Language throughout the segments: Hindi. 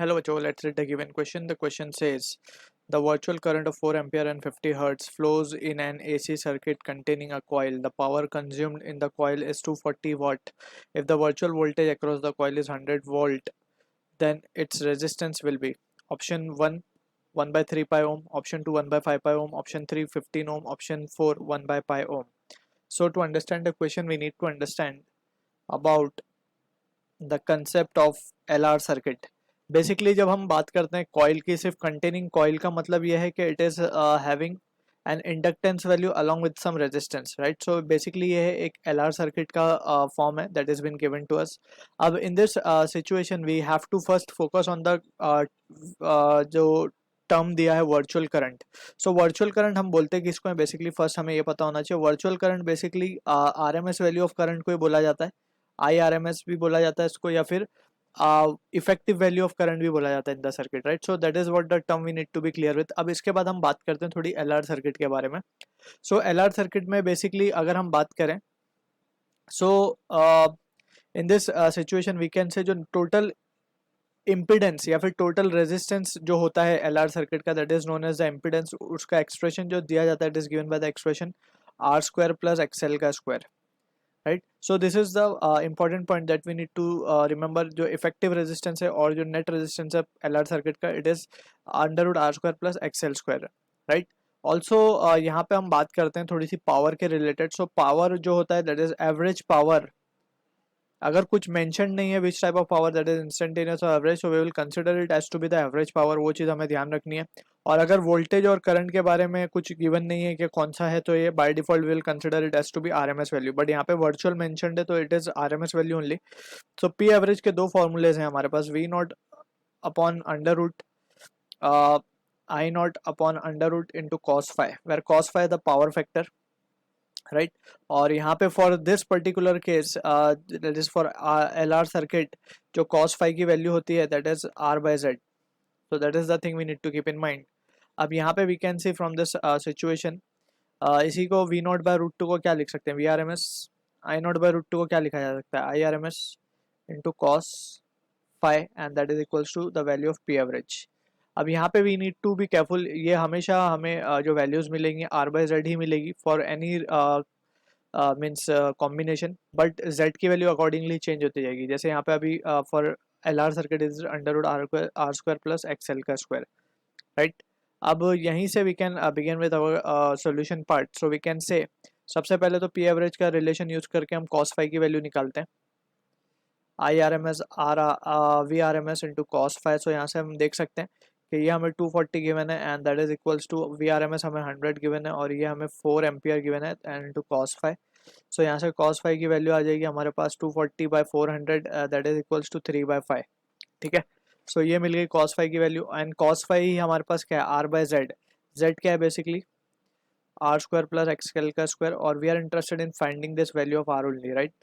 Hello, Joe. Let's read the given question. The question says the virtual current of 4 ampere and 50 hertz flows in an AC circuit containing a coil. The power consumed in the coil is 240 watt. If the virtual voltage across the coil is 100 volt, then its resistance will be option 1 1 by 3 pi ohm, option 2 1 by 5 pi ohm, option 3 15 ohm, option 4 1 by pi ohm. So to understand the question, we need to understand about the concept of LR circuit. Basically जब हम बात करते हैं कॉइल की, सिर्फ कंटेनिंग कॉइल का मतलब यह है कि it is having an inductance value along with some resistance, right. So basically ये एक LR सर्किट का फॉर्म है that is been given to us. अब in this situation we have to first focus on the जो टर्म दिया है virtual current. So virtual current हम बोलते हैं कि इसको बेसिकली फर्स्ट हमें ये पता होना चाहिए. Virtual current basically RMS value of current को ही बोला जाता है. IRMS भी बोला जाता है इसको, या फिर इफेक्टिव वैल्यू ऑफ करंट भी बोला जाता है in the circuit, right. So that is what the term we need to be clear with. अब इसके बाद हम बात करते हैं थोड़ी LR सर्किट के बारे में. सो LR सर्किट में बेसिकली अगर हम बात करें, so in this situation we can say जो टोटल इम्पिडेंस या फिर टोटल रेजिस्टेंस जो होता है LR सर्किट का, that is known as the impedance. उसका एक्सप्रेशन जो दिया जाता है it is given by the expression R square plus XL का square, right. So this is the important point that we need to remember. जो इफेक्टिव रेजिस्टेंस है और जो नेट रेजिस्टेंस है LR सर्किट का, it is under root R square plus XL square, right. Also यहाँ पे हम बात करते हैं थोड़ी सी पावर के रिलेटेड. सो पावर जो होता है दैट इज एवरेज पावर. अगर कुछ मेंशन नहीं है which type of power that is instantaneous और average, so we will consider it as to be the average power. वो चीज़ हमें ध्यान रखनी है. और अगर वोल्टेज और करंट के बारे में कुछ गिवन नहीं है कि कौन सा है, तो ये by default will consider it as to be RMS value. But यहाँ पे वर्चुअल मेंशनड है तो it is RMS value only. So P average के दो फॉर्मूलेज हैं हमारे पास. V not upon under root I not upon under root into cos phi, where cos phi the power factor, right. और यहाँ पे for this particular case that is for LR circuit, जो cos फाइव की वैल्यू होती है that is R by Z. So that is the thing we need to keep in mind. अब यहाँ पे we can see from this situation, इसी को V not by root two को क्या लिख सकते हैं, VRMS. I not by root two को क्या लिखा जा सकता है, IRMS into cos phi, and that is equals to the value of P average. अब यहाँ पे we need to be careful. ये हमेशा हमें जो वैल्यूज मिलेंगी R बाय Z ही मिलेगी for any means combination. But Z की वैल्यू अकॉर्डिंगली चेंज होती जाएगी. जैसे यहाँ पे अभी for LR circuit is under root R square plus XL का स्क्वायर, राइट. अब यहीं से we can begin with our solution part. So we can say सबसे पहले तो P एवरेज का रिलेशन यूज करके हम cos फाइव की वैल्यू निकालते हैं. IRMS VRMS into cos five. So यहाँ से हम देख सकते हैं कि ये हमें 240 गिवन है and that is equals to VRMS हमें 100 गिवन है और ये हमें 4 एम्पियर गिवन है and into cos five. So यहाँ से cos फाइव की वैल्यू आ जाएगी हमारे पास 240 by 400 that is equals to 3 by 5, ठीक है. सो ये मिल गई cos फाइव की वैल्यू. एंड cos फाइव ही हमारे पास क्या है, R बाय Z. Z क्या है basically R square plus XL का स्क्वायर, और we are interested in finding this value of R only, right.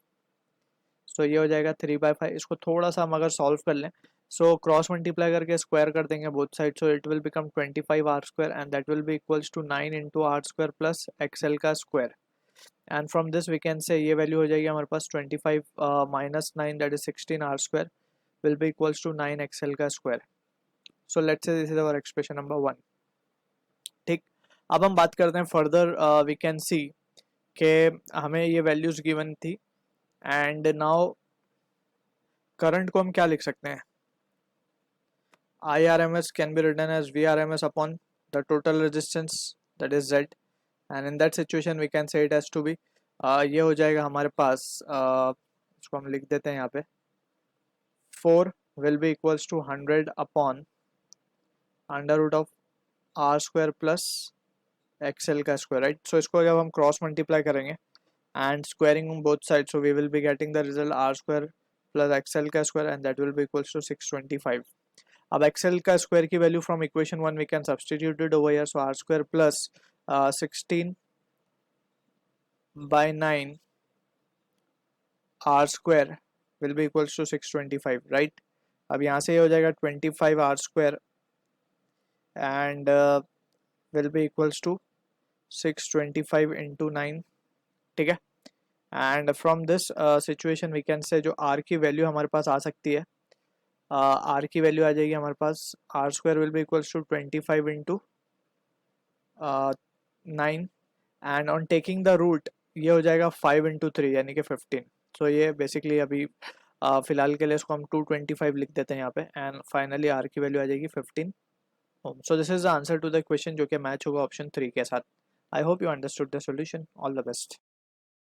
So ये हो जाएगा 3 बाई 5. इसको थोड़ा सा हम अगर सॉल्व कर लें, सो क्रॉस मल्टीप्लाई करके स्क्वायर कर देंगे both side. So it will become 25 R square and that will be equals to 9 into R square plus XL का square. And from this we can say ये वैल्यू हो जाएगी हमारे पास 25 minus 9 that is 16 R square will be equals to 9 XL का square. So let's say this is our expression number 1, ठीक. अब हम बात करते हैं फर्दर. वी कैन सी कि हमें ये वैल्यूज गिवन थी एंड नाउ करंट को हम क्या लिख सकते हैं, IRMS can be written as VRMS upon the total resistance that is Z, and in that situation we can say it has to be ये हो जाएगा हमारे पास इसको हम लिख देते हैं यहाँ पे 4 will be equals to 100 upon under root of R square plus XL का स्क्वायर, राइट. सो इसको जब हम क्रॉस मल्टीप्लाई करेंगे and squaring on both sides, so we will be getting the result R square plus XL का square and that will be equals to 625. अब XL का square की value from equation 1 we can substitute it over here, so R square plus 16 by 9 R square will be equals to 625, right. अब यहाँ से ये हो जाएगा 25 R square and will be equals to 625 into 9, ठीक है. And from this situation we can say जो R की वैल्यू हमारे पास आ सकती है आर की वैल्यू आ जाएगी हमारे पास, R square will be equals to 25 into 9, and on taking the root ये हो जाएगा 5 इंटू 3 यानी कि 15। सो ये बेसिकली अभी फिलहाल के लिए इसको हम 225 लिख देते हैं यहाँ पे, एंड फाइनली आर की वैल्यू आ जाएगी 15 ohm. So this is the answer to the question जो कि मैच होगा ऑप्शन 3 के साथ। I hope you understood the solution. All the best.